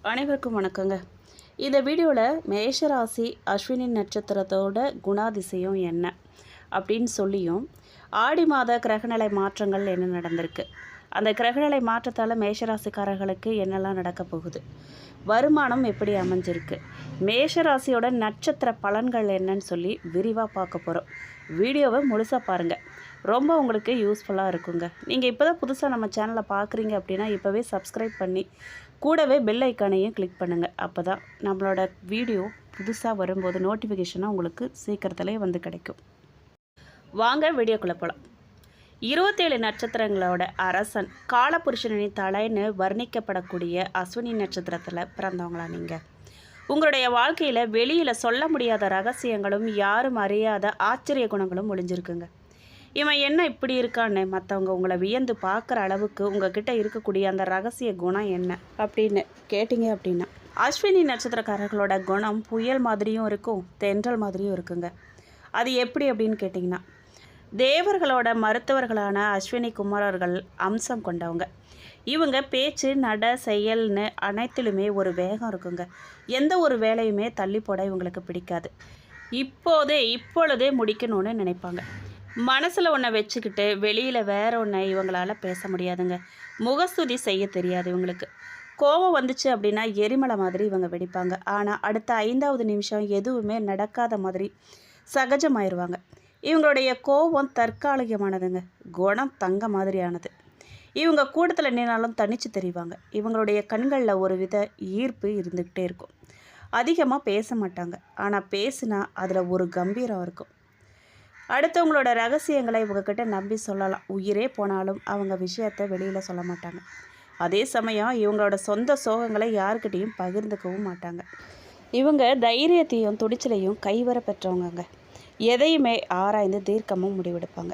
அனைவருக்கும் வணக்கங்க. இந்த வீடியோவில் மேஷராசி அஸ்வினி நட்சத்திரத்தோட குணாதிசயம் என்ன அப்படின்னு சொல்லியும், ஆடி மாத கிரகநிலை மாற்றங்கள் என்ன நடந்திருக்கு, அந்த கிரகநிலை மாற்றத்தால் மேஷராசிக்காரர்களுக்கு என்னெல்லாம் நடக்க போகுது, வருமானம் எப்படி அமைஞ்சிருக்கு, மேஷராசியோட நட்சத்திர பலன்கள் என்னன்னு சொல்லி விரிவாக பார்க்க போகிறோம். வீடியோவை முழுசாக பாருங்கள், ரொம்ப உங்களுக்கு யூஸ்ஃபுல்லாக இருக்குங்க. நீங்கள் இப்போ தான் புதுசாக நம்ம சேனலை பார்க்குறீங்க அப்படின்னா இப்போவே சப்ஸ்கிரைப் பண்ணி கூடவே பெல் ஐக்கானையும் கிளிக் பண்ணுங்கள். அப்போ தான் நம்மளோட வீடியோ புதுசாக வரும்போது நோட்டிஃபிகேஷனாக உங்களுக்கு சீக்கிரத்திலே வந்து கிடைக்கும். வாங்க வீடியோக்குள்ளே போகலாம். 27 நட்சத்திரங்களோட அரசன் காலபுருஷனின் தலைன்னு வர்ணிக்கப்படக்கூடிய அஸ்வினி நட்சத்திரத்தில் பிறந்தவங்களா நீங்கள். உங்களுடைய வாழ்க்கையில் வெளியில் சொல்ல முடியாத ரகசியங்களும் யாரும் அறியாத ஆச்சரிய குணங்களும் ஒளிஞ்சிருக்குங்க. இவன் என்ன இப்படி இருக்கான்னு மற்றவங்க உங்களை வியந்து பார்க்குற அளவுக்கு உங்ககிட்ட இருக்கக்கூடிய அந்த ரகசிய குணம் என்ன அப்படின்னு கேட்டிங்க அப்படின்னா, அஸ்வினி நட்சத்திரக்காரர்களோட குணம் புயல் மாதிரியும் இருக்கும், தென்றல் மாதிரியும் இருக்குங்க. அது எப்படி அப்படின்னு கேட்டிங்கன்னா, தேவர்களோட மருத்துவர்களான அஸ்வினி குமாரர்கள் அம்சம் கொண்டவங்க. இவங்க பேச்சு நட செயல்னு அனைத்திலுமே ஒரு வேகம் இருக்குங்க. எந்த ஒரு வேலையுமே தள்ளி போட இவங்களுக்கு பிடிக்காது. இப்பொழுதே முடிக்கணும்னு நினைப்பாங்க. மனசில் ஒன்றை வச்சுக்கிட்டு வெளியில் வேற ஒன்றை இவங்களால் பேச முடியாதுங்க. முகஸ்துதி செய்ய தெரியாது இவங்களுக்கு. கோபம் வந்துச்சு அப்படின்னா எரிமலை மாதிரி இவங்க வெடிப்பாங்க. ஆனால் அடுத்த 5வது நிமிஷம் எதுவுமே நடக்காத மாதிரி சகஜமாயிருவாங்க. இவங்களுடைய கோபம் தற்காலிகமானதுங்க, குணம் தங்க மாதிரியானது. இவங்க கூட்டத்தில் நின்னாலும் தனிச்சு தெரிவாங்க. இவங்களுடைய கண்களில் ஒரு வித ஈர்ப்பு இருந்துக்கிட்டே இருக்கும். அதிகமாக பேச மாட்டாங்க, ஆனால் பேசுனா அதில் ஒரு கம்பீரம் இருக்கும். அடுத்தவங்களோட ரகசியங்களை இவங்கக்கிட்ட நம்பி சொல்லலாம். உயிரே போனாலும் அவங்க விஷயத்தை வெளியில் சொல்ல மாட்டாங்க. அதே சமயம் இவங்களோட சொந்த சோகங்களை யாருக்கிட்டையும் பகிர்ந்துக்கவும் மாட்டாங்க. இவங்க தைரியத்தையும் துடிச்சலையும் கைவர பெற்றவங்க. எதையுமே ஆராய்ந்து தீர்க்கமும் முடிவெடுப்பாங்க.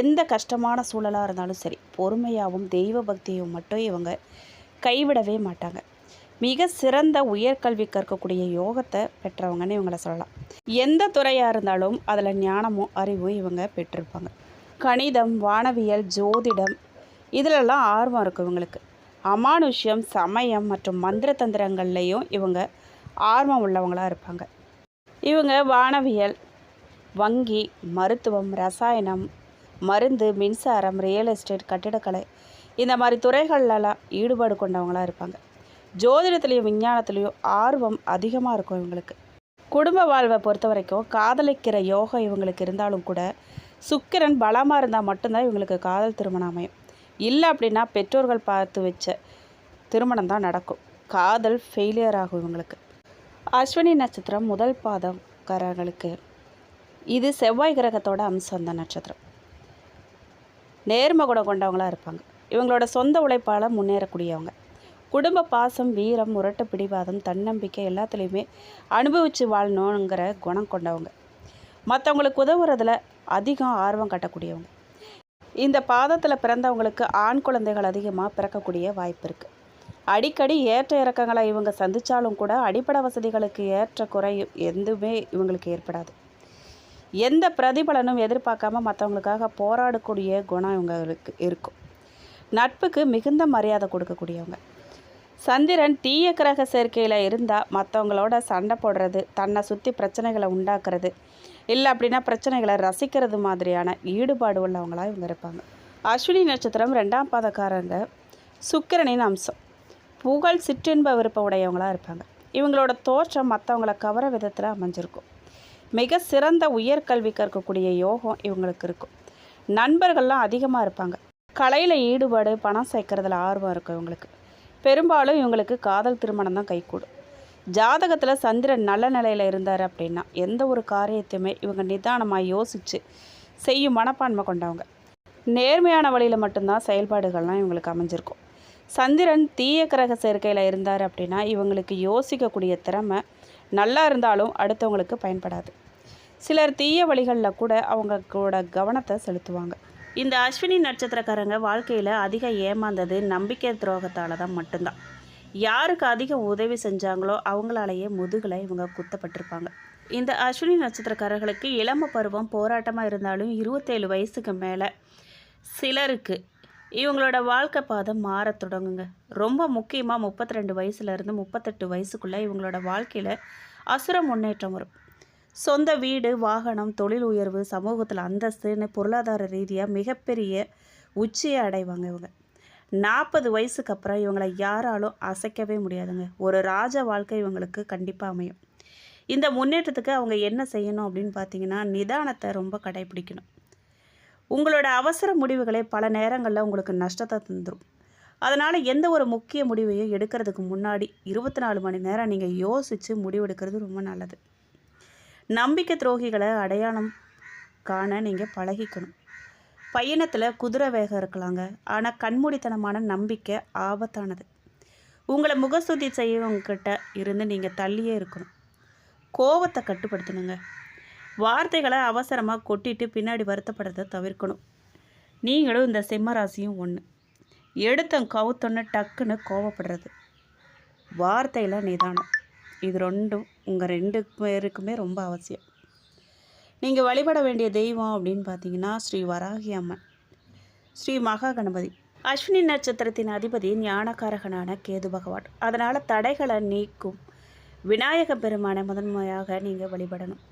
எந்த கஷ்டமான சூழலாக இருந்தாலும் சரி, பொறுமையாகவும் தெய்வ பக்தியும் மட்டும் இவங்க கைவிடவே மாட்டாங்க. மிக சிறந்த உயர்கல்வி கற்கக்கூடிய யோகத்தை பெற்றவங்கன்னு இவங்களை சொல்லலாம். எந்த துறையாக இருந்தாலும் அதில் ஞானமும் அறிவும் இவங்க பெற்றிருப்பாங்க. கணிதம், வானவியல், ஜோதிடம் இதிலெல்லாம் ஆர்வம் இருக்கும் இவங்களுக்கு. அமானுஷ்யம், சமயம் மற்றும் மந்திர தந்திரங்கள்லேயும் இவங்க ஆர்வம் உள்ளவங்களாக இருப்பாங்க. இவங்க வானவியல், வங்கி, மருத்துவம், ரசாயனம், மருந்து, மின்சாரம், ரியல் எஸ்டேட், கட்டிடக்கலை இந்த மாதிரி துறைகளெல்லாம் ஈடுபாடு கொண்டவங்களாக இருப்பாங்க. ஜோதிடத்துலேயும் விஞ்ஞானத்துலேயும் ஆர்வம் அதிகமாக இருக்கும் இவங்களுக்கு. குடும்ப வாழ்வை பொறுத்த வரைக்கும் காதலிக்கிற யோகம் இவங்களுக்கு இருந்தாலும் கூட சுக்கிரன் பலமாக இருந்தால் மட்டும்தான் இவங்களுக்கு காதல் திருமணம் அமையும். இல்லை அப்படின்னா பெற்றோர்கள் பார்த்து வச்ச திருமணம் தான் நடக்கும். காதல் ஃபெயிலியர் ஆகும் இவங்களுக்கு. அஸ்வினி நட்சத்திரம் முதல் பாதக்காரர்களுக்கு இது செவ்வாய் கிரகத்தோட அம்சம் தான் நட்சத்திரம். நேர்ம குணம் கொண்டவங்களாக இருப்பாங்க. இவங்களோட சொந்த உழைப்பால் முன்னேறக்கூடியவங்க. குடும்ப பாசம், வீரம், முரட்டு பிடிவாதம், தன்னம்பிக்கை எல்லாத்துலேயுமே அனுபவித்து வாழணுங்கிற குணம் கொண்டவங்க. மற்றவங்களுக்கு உதவுறதுல அதிகம் ஆர்வம் காட்டக்கூடியவங்க. இந்த பாதத்தில் பிறந்தவங்களுக்கு ஆண் குழந்தைகள் அதிகமாக பிறக்கக்கூடிய வாய்ப்பு இருக்குது. அடிக்கடி ஏற்ற இறக்கங்களை இவங்க சந்தித்தாலும் கூட அடிப்படை வசதிகளுக்கு ஏற்ற குறை எதுவுமே இவங்களுக்கு ஏற்படாது. எந்த பிரதிபலனும் எதிர்பார்க்காம மற்றவங்களுக்காக போராடக்கூடிய குணம் இவங்களுக்கு இருக்கும். நட்புக்கு மிகுந்த மரியாதை கொடுக்கக்கூடியவங்க. சந்திரன் தீய கிரக சேர்க்கையில் இருந்தால் மற்றவங்களோட சண்டை போடுறது, தன்னை சுற்றி பிரச்சனைகளை உண்டாக்குறது, இல்லை அப்படின்னா பிரச்சனைகளை ரசிக்கிறது மாதிரியான ஈடுபாடு உள்ளவங்களாக இவங்க இருப்பாங்க. அஸ்வினி நட்சத்திரம் 2ஆம் பாதக்காரங்க சுக்கிரனின் அம்சம். புகழ், சிற்றின்ப விருப்ப உடையவங்களாக இருப்பாங்க. இவங்களோட தோற்றம் மற்றவங்களை கவர விதத்தில் அமைஞ்சிருக்கும். மிக சிறந்த உயர்கல்வி கற்கக்கூடிய யோகம் இவங்களுக்கு இருக்கும். நண்பர்கள்லாம் அதிகமாக இருப்பாங்க. கலையில் ஈடுபாடு, பணம் சேர்க்கறதுல ஆர்வம் இருக்கும் இவங்களுக்கு. பெரும்பாலும் இவங்களுக்கு காதல் திருமணம் தான் கைகூடும். ஜாதகத்தில் சந்திரன் நல்ல நிலையில் இருந்தார் அப்படின்னா எந்த ஒரு காரியத்தையுமே இவங்க நிதானமாக யோசித்து செய்யும் மனப்பான்மை கொண்டவங்க. நேர்மையான வழியில் மட்டும்தான் செயல்பாடுகள்லாம் இவங்களுக்கு அமைஞ்சிருக்கும். சந்திரன் தீய கிரக சேர்க்கையில் இருந்தார் அப்படின்னா இவங்களுக்கு யோசிக்கக்கூடிய திறமை நல்லா இருந்தாலும் அடுத்தவங்களுக்கு பயன்படாது. சிலர் தீய வழிகளில் கூட அவங்களோட கவனத்தை செலுத்துவாங்க. இந்த அஸ்வினி நட்சத்திரக்காரங்க வாழ்க்கையில் அதிக ஏமாந்தது நம்பிக்கை துரோகத்தால் தான் மட்டும்தான். யாருக்கு அதிகம் உதவி செஞ்சாங்களோ அவங்களாலேயே முதுகில் இவங்க குத்தப்பட்டிருப்பாங்க. இந்த அஸ்வினி நட்சத்திரக்காரர்களுக்கு இளம பருவம் போராட்டமாக இருந்தாலும் 27 வயசுக்கு மேலே சிலருக்கு இவங்களோட வாழ்க்கை பாதை மாறத் தொடங்குங்க. ரொம்ப முக்கியமாக 32 வயசுலேருந்து 38 வயசுக்குள்ளே இவங்களோட வாழ்க்கையில் அசுர முன்னேற்றம் வரும். சொந்த வீடு, வாகனம், தொழில் உயர்வு, சமூகத்தில் அந்தஸ்துன்னு பொருளாதார ரீதியாக மிகப்பெரிய உச்சியை அடைவாங்க இவங்க. 40 வயசுக்கு அப்புறம் இவங்களை யாராலும் அசைக்கவே முடியாதுங்க. ஒரு ராஜ வாழ்க்கை இவங்களுக்கு கண்டிப்பாக அமையும். இந்த முன்னேற்றத்துக்கு அவங்க என்ன செய்யணும் அப்படின்னு பார்த்தீங்கன்னா, நிதானத்தை ரொம்ப கடைபிடிக்கணும். உங்களோட அவசர முடிவுகளை பல நேரங்களில் உங்களுக்கு நஷ்டத்தை தந்துடும். அதனால் எந்த ஒரு முக்கிய முடிவையும் எடுக்கிறதுக்கு முன்னாடி 24 மணி நேரம் நீங்கள் யோசித்து முடிவெடுக்கிறது ரொம்ப நல்லது. நம்பிக்கை துரோகிகளை அடையாளம் காண நீங்கள் பழகிக்கணும். பயணத்தில் குதிரை வேகம் இருக்கலாங்க, ஆனால் கண்மூடித்தனமான நம்பிக்கை ஆபத்தானது. உங்களை முகஸ்துதி செய்யவங்கக்கிட்ட இருந்து நீங்கள் தள்ளியே இருக்கணும். கோபத்தை கட்டுப்படுத்தணுங்க. வார்த்தைகளை அவசரமாக கொட்டிட்டு பின்னாடி வருத்தப்படுறதை தவிர்க்கணும். நீங்களும் இந்த சிம்மராசியும் ஒன்று. எடுத்த கவுத்தொன்னு டக்குன்னு கோவப்படுறது, வார்த்தையில் நிதானம், இது ரெண்டும் உங்கள் 2 பேருக்குமே ரொம்ப அவசியம். நீங்கள் வழிபட வேண்டிய தெய்வம் அப்படின்னு பார்த்தீங்கன்னா ஸ்ரீ வராகி அம்மன், ஸ்ரீ மகா கணபதி. அஸ்வினி நட்சத்திரத்தின் அதிபதி ஞானகாரகனான கேது பகவான். அதனால் தடைகளை நீக்கும் விநாயக பெருமானை முதன்மையாக நீங்கள் வழிபடணும்.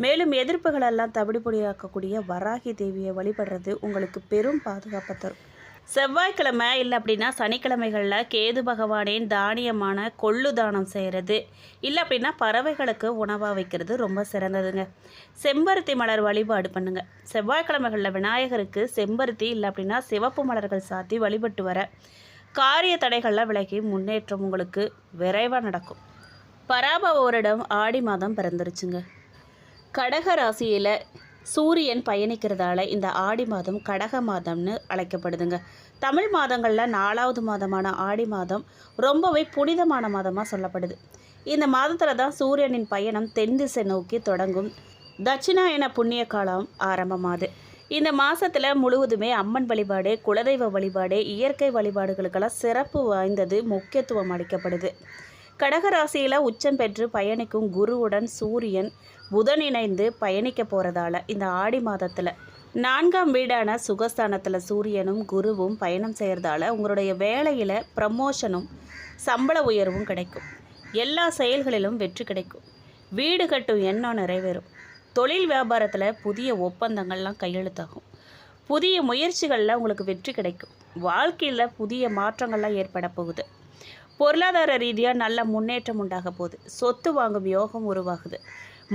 மேலும் எதிர்ப்புகளெல்லாம் தவிடுபொடியாக்கக்கூடிய வராகி தேவியை வழிபடுறது உங்களுக்கு பெரும் பாதுகாப்பை தரும். செவ்வாய்க்கிழமை இல்லை அப்படின்னா சனிக்கிழமைகளில் கேது பகவானின் தானியமான கொள்ளு தானம் செய்கிறது, இல்லை அப்படின்னா பறவைகளுக்கு உணவாக வைக்கிறது ரொம்ப சிறந்ததுங்க. செம்பருத்தி மலர் வழிபாடு பண்ணுங்கள். செவ்வாய்க்கிழமைகளில் விநாயகருக்கு செம்பருத்தி இல்லை அப்படின்னா சிவப்பு மலர்கள் சாத்தி வழிபட்டு வர காரிய தடைகளில் விலகி முன்னேற்றம் உங்களுக்கு விரைவாக நடக்கும். பராபவ வருடம் ஆடி மாதம் பிறந்துருச்சுங்க. கடக ராசியில் சூரியன் பயணிக்கிறதால இந்த ஆடி மாதம் கடக மாதம்னு அழைக்கப்படுதுங்க. தமிழ் மாதங்களில் 4வது மாதமான ஆடி மாதம் ரொம்பவே புனிதமான மாதமாக சொல்லப்படுது. இந்த மாதத்தில் தான் சூரியனின் பயணம் தென் திசை நோக்கி தொடங்கும். தட்சிணாயன புண்ணிய காலம் ஆரம்பமாகுது. இந்த மாதத்தில் முழுவதுமே அம்மன் வழிபாடு, குலதெய்வ வழிபாடு, இயற்கை வழிபாடுகளுக்கெல்லாம் சிறப்பு வாய்ந்தது முக்கியத்துவம் அளிக்கப்படுது. கடகராசியில் உச்சம் பெற்று பயணிக்கும் குருவுடன் சூரியன் புதன் இணைந்து பயணிக்க போகிறதால இந்த ஆடி மாதத்தில் 4ஆம் வீடான சுகஸ்தானத்தில் சூரியனும் குருவும் பயணம் செய்கிறதால உங்களுடைய வேலையில் ப்ரமோஷனும் சம்பள உயர்வும் கிடைக்கும். எல்லா செயல்களிலும் வெற்றி கிடைக்கும். வீடு கட்டும் எண்ணம் நிறைவேறும். தொழில் வியாபாரத்தில் புதிய ஒப்பந்தங்கள்லாம் கையெழுத்தாகும். புதிய முயற்சிகளில் உங்களுக்கு வெற்றி கிடைக்கும். வாழ்க்கையில் புதிய மாற்றங்கள்லாம் ஏற்பட போகுது. பொருளாதார ரீதியாக நல்ல முன்னேற்றம் உண்டாக போகுது. சொத்து வாங்கும் யோகம் உருவாகுது.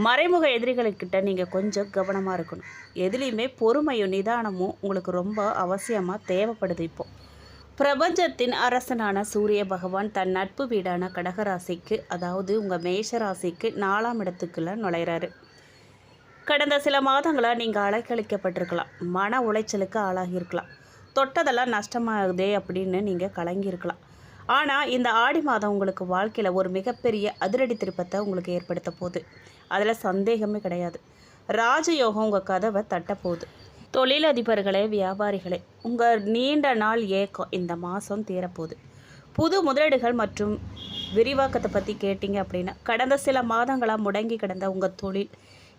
மறைமுக எதிரிகளுக்கிட்ட நீங்கள் கொஞ்சம் கவனமாக இருக்கணும். எதுலேயுமே பொறுமையும் நிதானமும் உங்களுக்கு ரொம்ப அவசியமாக தேவைப்படுது. இப்போது பிரபஞ்சத்தின் அரசனான சூரிய பகவான் தன் நட்பு வீடான கடகராசிக்கு, அதாவது உங்கள் மேஷராசிக்கு 4ஆம் இடத்துக்குள்ளே நுழைகிறாரு. கடந்த சில மாதங்களாக நீங்கள் அலைக்கழிக்கப்பட்டிருக்கலாம். மன உளைச்சலுக்கு ஆளாகியிருக்கலாம். தொட்டதெல்லாம் நஷ்டமாகுதே அப்படின்னு நீங்கள் கலங்கியிருக்கலாம். ஆனால் இந்த ஆடி மாதம் உங்களுக்கு வாழ்க்கையில் ஒரு மிகப்பெரிய அதிரடி திருப்பத்தை உங்களுக்கு ஏற்படுத்த போகுது. அதில் சந்தேகமே கிடையாது. ராஜயோகம் உங்கள் கதவை தட்டப்போகுது. தொழிலதிபர்களே, வியாபாரிகளே, உங்கள் நீண்ட நாள் ஏக்கம் இந்த மாதம் தீரப்போகுது. புது முதலீடுகள் மற்றும் விரிவாக்கத்தை பற்றி கேட்டிங்க அப்படின்னா கடந்த சில மாதங்களாக முடங்கி கிடந்த உங்கள் தொழில்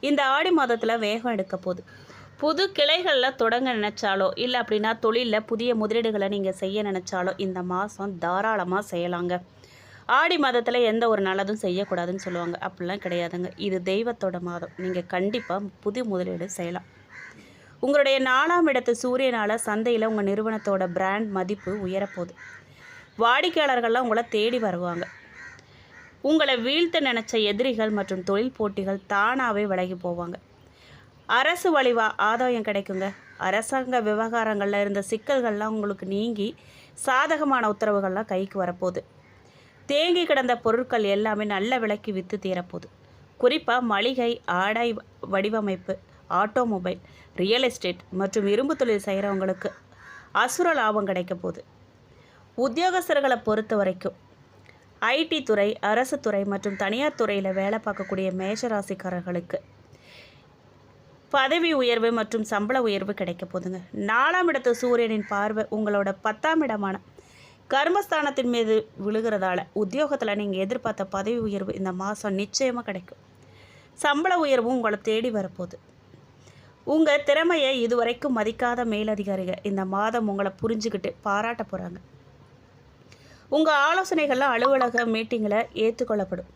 இந்த ஆடி மாதத்தில் வேகம் எடுக்க போகுது. புது கிளைகளில் தொடங்க நினச்சாலோ இல்லை அப்படின்னா தொழிலில் புதிய முதலீடுகளை நீங்கள் செய்ய நினச்சாலோ இந்த மாதம் தாராளமாக செய்யலாங்க. ஆடி மாதத்தில் எந்த ஒரு நல்லதும் செய்யக்கூடாதுன்னு சொல்லுவாங்க. அப்படிலாம் கிடையாதுங்க. இது தெய்வத்தோட மாதம். நீங்கள் கண்டிப்பாக புதிய முதலீடு செய்யலாம். உங்களுடைய 4ஆம் இடத்து சூரியனால் சந்தையில் உங்கள் நிறுவனத்தோட பிராண்ட் மதிப்பு உயரப்போகுது. வாடிக்கையாளர்கள்லாம் உங்களை தேடி வருவாங்க. உங்களை வீழ்த்த நினச்ச எதிரிகள் மற்றும் தொழில் போட்டிகள் தானாகவே விலகி போவாங்க. அரசு வழிவா ஆதாயம் கிடைக்குங்க. அரசாங்க விவகாரங்களில் இருந்த சிக்கல்கள்லாம் உங்களுக்கு நீங்கி சாதகமான உத்தரவுகள்லாம் கைக்கு வரப்போகுது. தேங்கி கிடந்த பொருட்கள் எல்லாமே நல்ல விலைக்கு விற்று தீரப்போகுது. குறிப்பாக மளிகை, ஆடை வடிவமைப்பு, ஆட்டோமொபைல், ரியல் எஸ்டேட் மற்றும் இரும்பு தொழில் செய்கிறவங்களுக்கு அசுர லாபம் கிடைக்க போகுது. உத்தியோகஸ்தர்களை பொறுத்த வரைக்கும் ஐடி துறை, அரசு துறை மற்றும் தனியார் துறையில் வேலை பார்க்கக்கூடிய மேஷராசிக்காரர்களுக்கு பதவி உயர்வு மற்றும் சம்பள உயர்வு கிடைக்க போதுங்க. 4ஆம் இடத்து சூரியனின் பார்வை உங்களோட 10ஆம் இடமான கர்மஸ்தானத்தின் மீது விழுகிறதால உத்தியோகத்தில் நீங்கள் எதிர்பார்த்த பதவி உயர்வு இந்த மாதம் நிச்சயமாக கிடைக்கும். சம்பள உயர்வும் உங்களை தேடி வரப்போகுது. உங்கள் திறமையை இதுவரைக்கும் மதிக்காத மேலதிகாரிகள் இந்த மாதம் உங்களை புரிஞ்சுக்கிட்டு பாராட்ட போகிறாங்க. உங்கள் ஆலோசனைகள்லாம் அலுவலக மீட்டிங்கில் ஏற்றுக்கொள்ளப்படும்.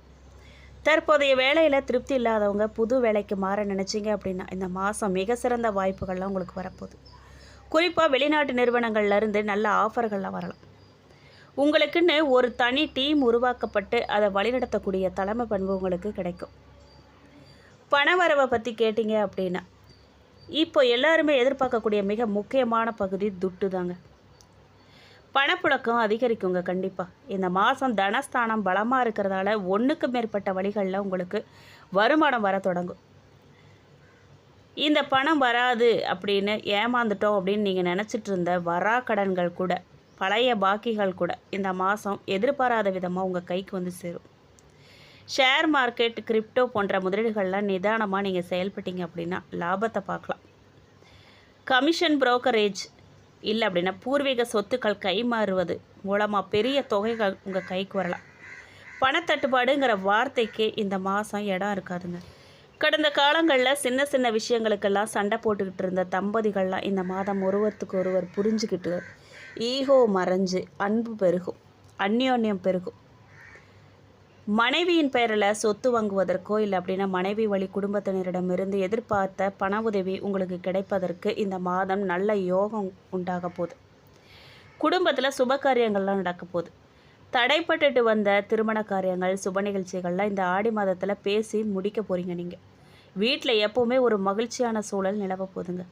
தற்போதைய வேலையில் திருப்தி இல்லாதவங்க புது வேலைக்கு மாற நினச்சிங்க அப்படின்னா இந்த மாதம் மிக சிறந்த வாய்ப்புகள்லாம் உங்களுக்கு வரப்போகுது. குறிப்பாக வெளிநாட்டு நிறுவனங்கள்லேருந்து நல்ல ஆஃபர்கள்லாம் வரலாம். உங்களுக்குன்னு ஒரு தனி டீம் உருவாக்கப்பட்டு அதை வழிநடத்தக்கூடிய தலைமை பண்பு உங்களுக்கு கிடைக்கும். பணவரவை பற்றி கேட்டிங்க அப்படின்னா இப்போ எல்லாருமே எதிர்பார்க்கக்கூடிய மிக முக்கியமான பகுதி துட்டு தாங்க. பணப்புழக்கம் அதிகரிக்குங்க. கண்டிப்பாக இந்த மாதம் தனஸ்தானம் பலமாக இருக்கிறதால ஒன்றுக்கு மேற்பட்ட வழிகளில் உங்களுக்கு வருமானம் வர தொடங்கும். இந்த பணம் வராது அப்படின்னு ஏமாந்துட்டோம் அப்படின்னு நீங்கள் நினச்சிட்டு இருந்த வராக்கடன்கள் கூட, பழைய பாக்கிகள் கூட இந்த மாதம் எதிர்பாராத விதமாக உங்கள் கைக்கு வந்து சேரும். ஷேர் மார்க்கெட், கிரிப்டோ போன்ற முதலீடுகள்லாம் நிதானமாக நீங்கள் செயல்பட்டீங்க அப்படின்னா லாபத்தை பார்க்கலாம். கமிஷன், புரோக்கரேஜ் இல்லை அப்படின்னா பூர்வீக சொத்துக்கள் கைமாறுவது மூலமாக பெரிய தொகைகள் உங்கள் கைக்கு வரலாம். பணத்தட்டுப்பாடுங்கிற வார்த்தைக்கு இந்த மாதம் இடம் இருக்காதுங்க. கடந்த காலங்களில் சின்ன சின்ன விஷயங்களுக்கெல்லாம் சண்டை போட்டுக்கிட்டு இருந்த தம்பதிகள்லாம் இந்த மாதம் ஒருவருக்கு ஒருவர் புரிஞ்சுக்கிட்டு ஈகோ மறைஞ்சு அன்பு பெருகும், அந்யோன்யம் பெருகும். மனைவியின் பெயரில் சொத்து வாங்குவதற்கோ இல்லை அப்படின்னா மனைவி வழி குடும்பத்தினரிடமிருந்து எதிர்பார்த்த பண உதவி உங்களுக்கு கிடைப்பதற்கு இந்த மாதம் நல்ல யோகம் உண்டாக போகுது. குடும்பத்தில் சுப காரியங்கள்லாம் நடக்க போகுது. தடைப்பட்டுட்டு வந்த திருமண காரியங்கள், சுப நிகழ்ச்சிகள்லாம் இந்த ஆடி மாதத்தில் பேசி முடிக்க போகிறீங்க. நீங்கள் வீட்டில் எப்போவுமே ஒரு மகிழ்ச்சியான சூழல் நிலவ போகுதுங்க.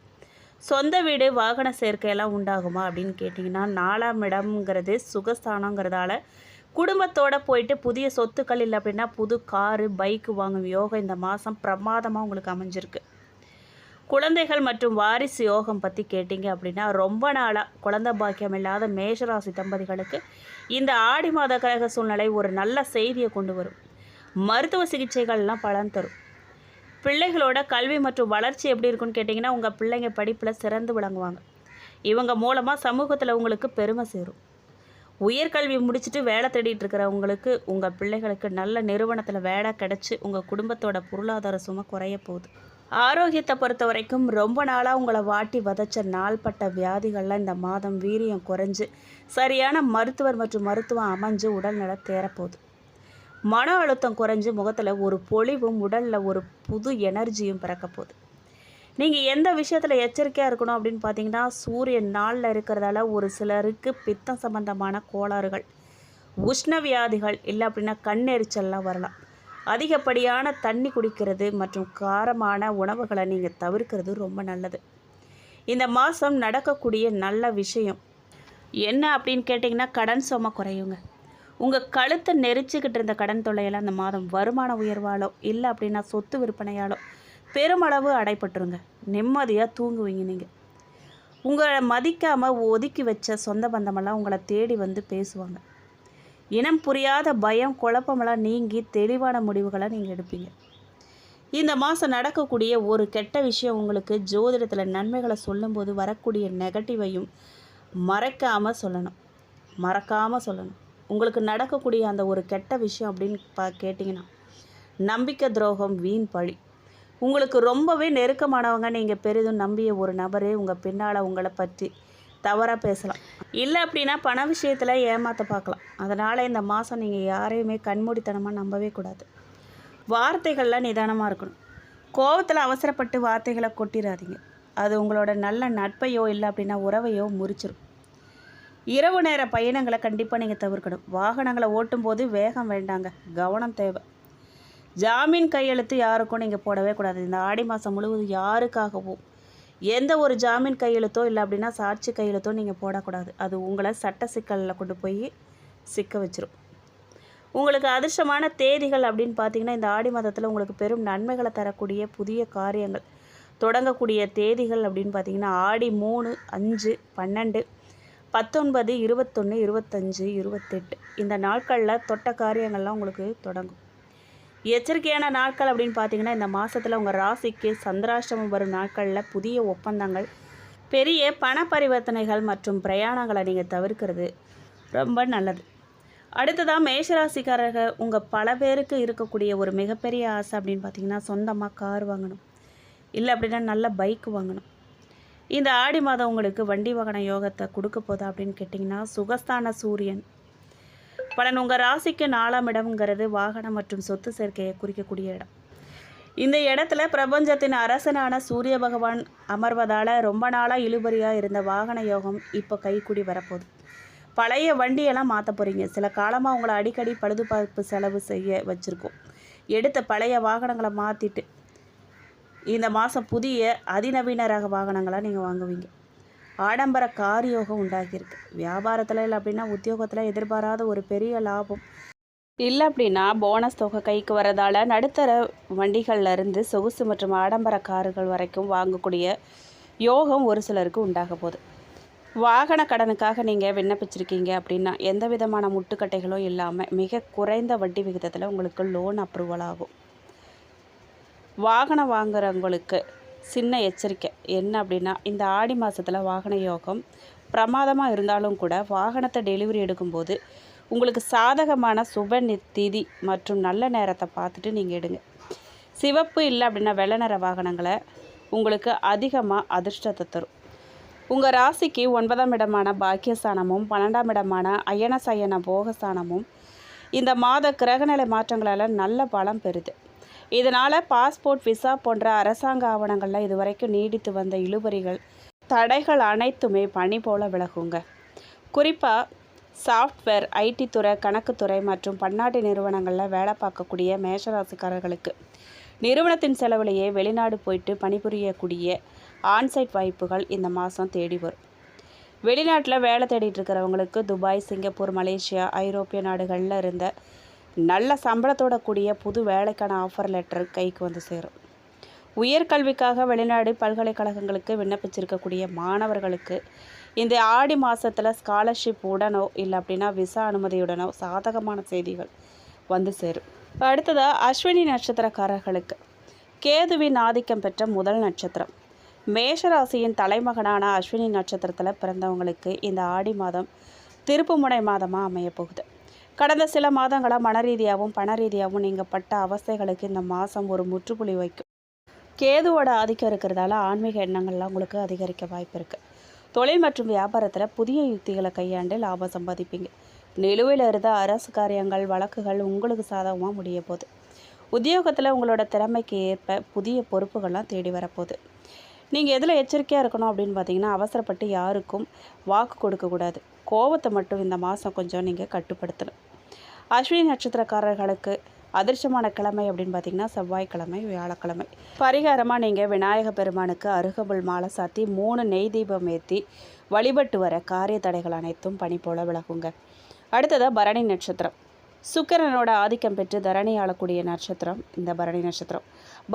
சொந்த வீடு, வாகன சேர்க்கையெல்லாம் உண்டாகுமா அப்படின்னு கேட்டிங்கன்னா 4ஆம் இடம்ங்கிறது சுகஸ்தானங்கிறதால குடும்பத்தோடு போயிட்டு புதிய சொத்துக்கள் இல்லை அப்படின்னா புது காரு, பைக்கு வாங்கும் யோகம் இந்த மாதம் பிரமாதமாக உங்களுக்கு அமைஞ்சிருக்கு. குழந்தைகள் மற்றும் வாரிசு யோகம் பற்றி கேட்டிங்க அப்படின்னா ரொம்ப நாளாக குழந்தை பாக்கியம் இல்லாத மேஷராசி தம்பதிகளுக்கு இந்த ஆடி மாத கிரக சூழ்நிலை ஒரு நல்ல செய்தியை கொண்டு வரும். மருத்துவ சிகிச்சைகள்லாம் பலன் தரும். பிள்ளைகளோட கல்வி மற்றும் வளர்ச்சி எப்படி இருக்குன்னு கேட்டிங்கன்னா உங்கள் பிள்ளைங்க படிப்பில் சிறந்து விளங்குவாங்க. இவங்க மூலமாக சமூகத்தில் உங்களுக்கு பெருமை சேரும். உயர்கல்வி முடிச்சுட்டு வேலை தேடிட்டு இருக்கிறவங்களுக்கு உங்கள் பிள்ளைகளுக்கு நல்ல நிறுவனத்தில் வேலை கிடச்சி உங்கள் குடும்பத்தோட பொருளாதார சுமை குறைய போகுது. ஆரோக்கியத்தை பொறுத்த வரைக்கும் ரொம்ப நாளாக உங்களை வாட்டி வதச்ச நாள்பட்ட வியாதிகள்லாம் இந்த மாதம் வீரியம் குறைஞ்சு சரியான மருத்துவர் மற்றும் மருத்துவம் அமைஞ்சு உடல்நல தேரப்போகுது. மன அழுத்தம் குறைஞ்சு முகத்தில் ஒரு பொலிவும் உடலில் ஒரு புது எனர்ஜியும் பிறக்க போகுது. நீங்கள் எந்த விஷயத்தில் எச்சரிக்கையாக இருக்கணும் அப்படின்னு பார்த்தீங்கன்னா சூரியன் நாளில் இருக்கிறதால ஒரு சிலருக்கு பித்தம் சம்பந்தமான கோளாறுகள், உஷ்ண வியாதிகள் இல்லை அப்படின்னா கண்ணெரிச்சல்லாம் வரலாம். அதிகப்படியான தண்ணி குடிக்கிறது மற்றும் காரமான உணவுகளை நீங்கள் தவிர்க்கிறது ரொம்ப நல்லது. இந்த மாதம் நடக்கக்கூடிய நல்ல விஷயம் என்ன அப்படின்னு கேட்டிங்கன்னா கடன் சுமை குறையுங்க. உங்கள் கழுத்தை நெரிச்சிக்கிட்டு இருந்த கடன் தொல்லையெல்லாம் இந்த மாதம் வருமான உயர்வாலோ இல்லை அப்படின்னா சொத்து விற்பனையாலோ பெருமளவு அடைப்பட்டுருங்க. நிம்மதியாக தூங்குவீங்க. நீங்கள் உங்களை மதிக்காமல் ஒதுக்கி வச்ச சொந்த பந்தமெல்லாம் உங்களை தேடி வந்து பேசுவாங்க. இனம் புரியாத பயம், குழப்பமெல்லாம் நீங்கி தெளிவான முடிவுகளை நீங்கள் எடுப்பீங்க. இந்த மாதம் நடக்கக்கூடிய ஒரு கெட்ட விஷயம் உங்களுக்கு ஜோதிடத்தில் நன்மைகளை சொல்லும்போது வரக்கூடிய நெகட்டிவையும் மறக்காமல் சொல்லணும். உங்களுக்கு நடக்கக்கூடிய அந்த ஒரு கெட்ட விஷயம் அப்படின்னு கேட்டிங்கன்னா நம்பிக்கை துரோகம், வீண் பழி. உங்களுக்கு ரொம்பவே நெருக்கமானவங்க நீங்கள் பெரிதும் நம்பிய ஒரு நபரே உங்கள் பின்னால் உங்களை பற்றி தவறாக பேசலாம். இல்லை அப்படின்னா பண விஷயத்தில் ஏமாற்ற பார்க்கலாம். அதனால் இந்த மாதம் நீங்கள் யாரையுமே கண்மூடித்தனமாக நம்பவே கூடாது. வார்த்தைகள்லாம் நிதானமாக இருக்கணும். கோபத்தில் அவசரப்பட்டு வார்த்தைகளை கொட்டிடாதீங்க. அது உங்களோட நல்ல நட்பையோ இல்லை அப்படின்னா உறவையோ முறிச்சிடும். இரவு நேர பயணங்களை கண்டிப்பாக நீங்கள் தவிர்க்கணும். வாகனங்களை ஓட்டும்போது வேகம் வேண்டாங்க, கவனம் தேவை. ஜாமீன் கையெழுத்து யாருக்கும் நீங்கள் போடவே கூடாது. இந்த ஆடி மாதம் முழுவதும் யாருக்காகவும் எந்த ஒரு ஜாமீன் கையெழுத்தோ இல்லை அப்படின்னா சாட்சி கையெழுத்தோ நீங்கள் போடக்கூடாது. அது உங்களை சட்ட சிக்கலில் கொண்டு போய் சிக்க வச்சிரும். உங்களுக்கு அதிர்ஷ்டமான தேதிகள் அப்படின்னு பார்த்தீங்கன்னா இந்த ஆடி மாதத்தில் உங்களுக்கு பெரும் நன்மைகளை தரக்கூடிய புதிய காரியங்கள் தொடங்கக்கூடிய தேதிகள் அப்படின்னு பார்த்தீங்கன்னா ஆடி 3, 5, 12, 19, 21, 25, 28 இந்த நாட்களில் தொட்ட காரியங்கள்லாம் உங்களுக்கு தொடங்கும். எச்சரிக்கையான நாட்கள் அப்படின்னு பார்த்தீங்கன்னா இந்த மாதத்தில் உங்கள் ராசிக்கு சந்திராஷ்டமம் வரும் நாட்களில் புதிய ஒப்பந்தங்கள், பெரிய பண பரிவர்த்தனைகள் மற்றும் பிரயாணங்களை நீங்கள் தவிர்க்கிறது ரொம்ப நல்லது. அடுத்ததாக மேஷராசிக்காரர்கள் உங்கள் பல பேருக்கு இருக்கக்கூடிய ஒரு மிகப்பெரிய ஆசை அப்படின்னு பார்த்தீங்கன்னா சொந்தமாக கார் வாங்கணும். இல்லை அப்படின்னா நல்ல பைக் வாங்கணும். இந்த ஆடி மாதம் உங்களுக்கு வண்டி வாகன யோகத்தை கொடுக்க போதா அப்படின்னு கேட்டிங்கன்னா, சுகஸ்தான சூரியன் பலன் உங்கள் ராசிக்கு 4ஆம் இடம்ங்கிறது வாகனம் மற்றும் சொத்து சேர்க்கையை குறிக்கக்கூடிய இடம். இந்த இடத்துல பிரபஞ்சத்தின் அரசனான சூரிய பகவான் அமர்வதால் ரொம்ப நாளாக இழுபறியாக இருந்த வாகன யோகம் இப்போ கைக்கூடி வரப்போகுது. பழைய வண்டியெல்லாம் மாற்ற போகிறீங்க. சில காலமாக உங்களை அடிக்கடி பழுதுபார்ப்பு செலவு செய்ய வச்சுருக்கோம். எடுத்த பழைய வாகனங்களை மாற்றிட்டு இந்த மாதம் புதிய அதிநவீன ரக வாகனங்களாக நீங்கள் வாங்குவீங்க. ஆடம்பர கார் யோகம் உண்டாகியிருக்கு. வியாபாரத்தில் இல்லை அப்படின்னா உத்தியோகத்தில் எதிர்பாராத ஒரு பெரிய லாபம், இல்லை அப்படின்னா போனஸ் தொகை கைக்கு வரதால் நடுத்தர வண்டிகள்லேருந்து சொகுசு மற்றும் ஆடம்பர கார்கள் வரைக்கும் வாங்கக்கூடிய யோகம் ஒரு சிலருக்கு உண்டாக போகுது. வாகன கடனுக்காக நீங்கள் விண்ணப்பிச்சிருக்கீங்க அப்படின்னா எந்த விதமான முட்டுக்கட்டைகளும் இல்லாமல் மிக குறைந்த வட்டி விகிதத்தில் உங்களுக்கு லோன் அப்ரூவல் ஆகும். வாகனம் வாங்குறவங்களுக்கு சின்ன எச்சரிக்கை என்ன அப்படின்னா, இந்த ஆடி மாதத்தில் வாகன யோகம் பிரமாதமாக இருந்தாலும் கூட வாகனத்தை டெலிவரி எடுக்கும்போது உங்களுக்கு சாதகமான சுப திதி மற்றும் நல்ல நேரத்தை பார்த்துட்டு நீங்கள் எடுங்க. சிவப்பு இல்லை அப்படின்னா வெள்ளை நிற வாகனங்களை உங்களுக்கு அதிகமாக அதிர்ஷ்டத்தை தரும். உங்கள் ராசிக்கு 9ஆம் இடமான பாக்கியஸ்தானமும் 12ஆம் இடமான அயன போகஸ்தானமும் இந்த மாத கிரகநிலை மாற்றங்களால் நல்ல பலம் பெறுது. இதனால் பாஸ்போர்ட், விசா போன்ற அரசாங்க ஆவணங்களில் இதுவரைக்கும் நீடித்து வந்த இழுபறிகள், தடைகள் அனைத்துமே பனி போல விலகுங்க. குறிப்பாக சாஃப்ட்வேர், ஐடி துறை, கணக்குத்துறை மற்றும் பன்னாட்டு நிறுவனங்களில் வேலை பார்க்கக்கூடிய மேஷராசிக்காரர்களுக்கு நிறுவனத்தின் செலவிலேயே வெளிநாடு போயிட்டு பணிபுரியக்கூடிய ஆன்சைட் வாய்ப்புகள் இந்த மாதம் தேடி வரும். வெளிநாட்டில் வேலை தேடிட்டு இருக்கிறவங்களுக்கு துபாய், சிங்கப்பூர், மலேசியா, ஐரோப்பிய நாடுகளில் இருந்த நல்ல சம்பளத்தோட கூடிய புது வேலைக்கான ஆஃபர் லெட்டர் கைக்கு வந்து சேரும். உயர்கல்விக்காக வெளிநாடு பல்கலைக்கழகங்களுக்கு விண்ணப்பிச்சிருக்கக்கூடிய மாணவர்களுக்கு இந்த ஆடி மாதத்தில் ஸ்காலர்ஷிப் உடனோ இல்லை அப்படின்னா விசா அனுமதியுடனோ சாதகமான செய்திகள் வந்து சேரும். அடுத்ததாக அஸ்வினி நட்சத்திரக்காரர்களுக்கு கேதுவின் ஆதிக்கம் பெற்ற முதல் நட்சத்திரம். மேஷராசியின் தலைமகனான அஸ்வினி நட்சத்திரத்தில் பிறந்தவங்களுக்கு இந்த ஆடி மாதம் திருப்புமுனை மாதமாக அமையப்போகுது. கடந்த சில மாதங்களாக மன ரீதியாகவும் பண ரீதியாகவும் நீங்கள் பட்ட அவஸ்தைகளுக்கு இந்த மாதம் ஒரு முற்றுப்புள்ளி வைக்கும். கேதுவோட ஆதிக்கம் இருக்கிறதால ஆன்மீக எண்ணங்கள்லாம் உங்களுக்கு அதிகரிக்க வாய்ப்பு இருக்குது. தொழில் மற்றும் வியாபாரத்தில் புதிய யுக்திகளை கையாண்டு லாபம் சம்பாதிப்பீங்க. நிலுவையில் இருந்த அரசு காரியங்கள், வழக்குகள் உங்களுக்கு சாதகமாக முடிய போகுது. உத்தியோகத்தில் உங்களோட திறமைக்கு ஏற்ப புதிய பொறுப்புகள்லாம் தேடி வரப்போகுது. நீங்கள் எதில் எச்சரிக்கையாக இருக்கணும் அப்படின்னு பார்த்தீங்கன்னா, அவசரப்பட்டு யாருக்கும் வாக்கு கொடுக்கக்கூடாது. கோபத்தை மட்டும் இந்த மாதம் கொஞ்சம் நீங்கள் கட்டுப்படுத்தணும். அஸ்வினி நட்சத்திரக்காரர்களுக்கு அதிர்ஷ்டமான கிழமை அப்படின்னு பார்த்தீங்கன்னா செவ்வாய்க்கிழமை, வியாழக்கிழமை. பரிகாரமாக நீங்கள் விநாயக பெருமானுக்கு அருகம்புல் மாலை சாத்தி 3 நெய் தீபம் ஏற்றி வழிபட்டு வர காரிய தடைகள் அனைத்தும் பனி போல விலகுங்க. அடுத்ததாக பரணி நட்சத்திரம். சுக்கிரனோட ஆதிக்கம் பெற்று தரணி ஆளக்கூடிய நட்சத்திரம் இந்த பரணி நட்சத்திரம்.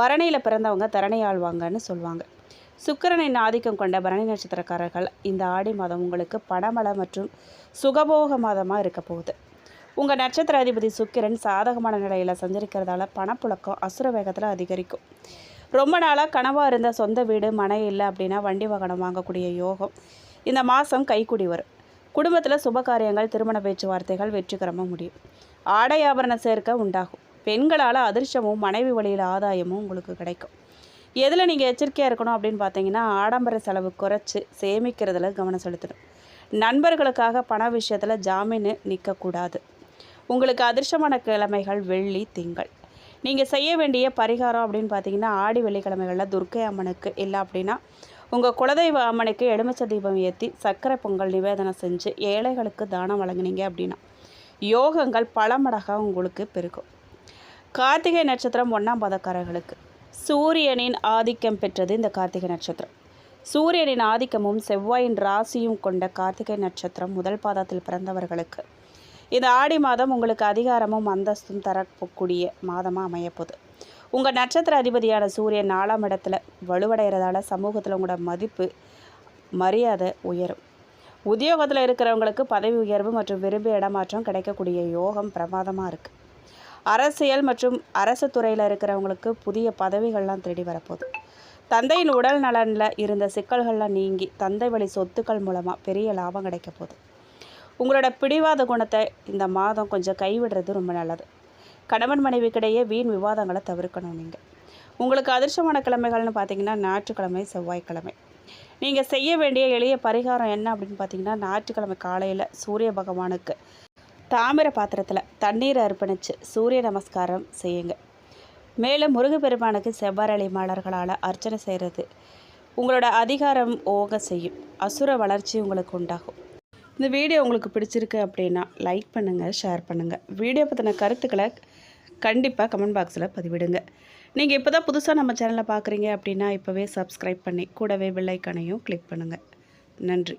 பரணியில் பிறந்தவங்க தரணி ஆள்வாங்கன்னு சொல்லுவாங்க. சுக்கிரனின் ஆதிக்கம் கொண்ட பரணி நட்சத்திரக்காரர்கள் இந்த ஆடி மாதம் உங்களுக்கு பணமழை மற்றும் சுகபோக மாதமாக இருக்க போகுது. உங்கள் நட்சத்திர அதிபதி சுக்கிரன் சாதகமான நிலையில் சஞ்சரிக்கிறதால பணப்புழக்கம் அசுர வேகத்தில் அதிகரிக்கும். ரொம்ப நாளாக கனவாக இருந்த சொந்த வீடு, மனை இல்லை அப்படின்னா வண்டி வாகனம் வாங்கக்கூடிய யோகம் இந்த மாதம் கைக்கூடி வரும். குடும்பத்தில் சுபகாரியங்கள், திருமண பேச்சுவார்த்தைகள் வெற்றிகரமாக முடியும். ஆடை ஆபரண சேர்க்கை உண்டாகும். பெண்களால் அதிர்ஷ்டமும் மனைவி வழியில் ஆதாயமும் உங்களுக்கு கிடைக்கும். எதில் நீங்கள் எச்சரிக்கையாக இருக்கணும் அப்படின்னு பார்த்தீங்கன்னா, ஆடம்பர செலவு குறைச்சி சேமிக்கிறதுல கவனம் செலுத்தணும். நண்பர்களுக்காக பண விஷயத்தில் ஜாமீன் நிற்கக்கூடாது. உங்களுக்கு அதிர்ஷ்டமான கிழமைகள் வெள்ளி, திங்கள். நீங்கள் செய்ய வேண்டிய பரிகாரம் அப்படின்னு பார்த்தீங்கன்னா, ஆடி வெள்ளிக்கிழமைகளில் துர்க்கை அம்மனுக்கு இல்லை அப்படின்னா உங்கள் குலதெய்வ அம்மனுக்கு எலுமிச்சை தீபம் ஏற்றி சர்க்கரை பொங்கல் நிவேதனம் செஞ்சு ஏழைகளுக்கு தானம் வழங்கினீங்க அப்படின்னா யோகங்கள் பல மடங்காக உங்களுக்கு பெருகும். கார்த்திகை நட்சத்திரம் 1ஆம் பாதக்காரர்களுக்கு சூரியனின் ஆதிக்கம் பெற்றது இந்த கார்த்திகை நட்சத்திரம். சூரியனின் ஆதிக்கமும் செவ்வாயின் ராசியும் கொண்ட கார்த்திகை நட்சத்திரம் முதல் பாதத்தில் பிறந்தவர்களுக்கு இந்த ஆடி மாதம் உங்களுக்கு அதிகாரமும் அந்தஸ்தும் தரக்கூடிய மாதமாக அமையப்போகுது. உங்கள் நட்சத்திர அதிபதியான சூரியன் 4ஆம் இடத்துல வலுவடைகிறதால சமூகத்தில் உங்களோட மதிப்பு, மரியாதை உயரும். உத்தியோகத்தில் இருக்கிறவங்களுக்கு பதவி உயர்வு மற்றும் விரும்பிய இடமாற்றம் கிடைக்கக்கூடிய யோகம் பிரமாதமாக இருக்குது. அரசியல் மற்றும் அரசு துறையில் இருக்கிறவங்களுக்கு புதிய பதவிகள்லாம் தேடி வரப்போகுது. தந்தையின் உடல் நலனில் இருந்த சிக்கல்கள்லாம் நீங்கி தந்தை வழி சொத்துக்கள் மூலமாக பெரிய லாபம் கிடைக்க போகுது. உங்களோட பிடிவாத குணத்தை இந்த மாதம் கொஞ்சம் கைவிடுறது ரொம்ப நல்லது. கணவன் மனைவிக்கிடையே வீண் விவாதங்களை தவிர்க்கணும். நீங்கள் உங்களுக்கு அதிர்ஷ்டமான கிழமைகள்னு பார்த்தீங்கன்னா ஞாயிற்றுக்கிழமை, செவ்வாய்க்கிழமை. நீங்கள் செய்ய வேண்டிய எளிய பரிகாரம் என்ன அப்படின்னு பார்த்தீங்கன்னா, ஞாயிற்றுக்கிழமை காலையில் சூரிய பகவானுக்கு தாமிர பாத்திரத்தில் தண்ணீர் அர்ப்பணித்து சூரிய நமஸ்காரம் செய்யுங்க. மேலும் முருகப்பெருமானுக்கு செவ்வரளி மலர்களால் அர்ச்சனை செய்கிறது உங்களோட அதிகாரம் ஓக செய்யும். அசுர வளர்ச்சி உங்களுக்கு உண்டாகும். இந்த வீடியோ உங்களுக்கு பிடிச்சிருக்கு அப்படின்னா லைக் பண்ணுங்கள், ஷேர் பண்ணுங்கள். வீடியோ பற்றின கருத்துக்களை கண்டிப்பாக கமெண்ட் பாக்ஸில் பதிவிடுங்க. நீங்கள் இப்போ தான் புதுசாக நம்ம சேனலை பார்க்குறீங்க அப்படின்னா இப்போவே சப்ஸ்கிரைப் பண்ணி கூடவே பெல் ஐக்கானையும் கிளிக் பண்ணுங்கள். நன்றி.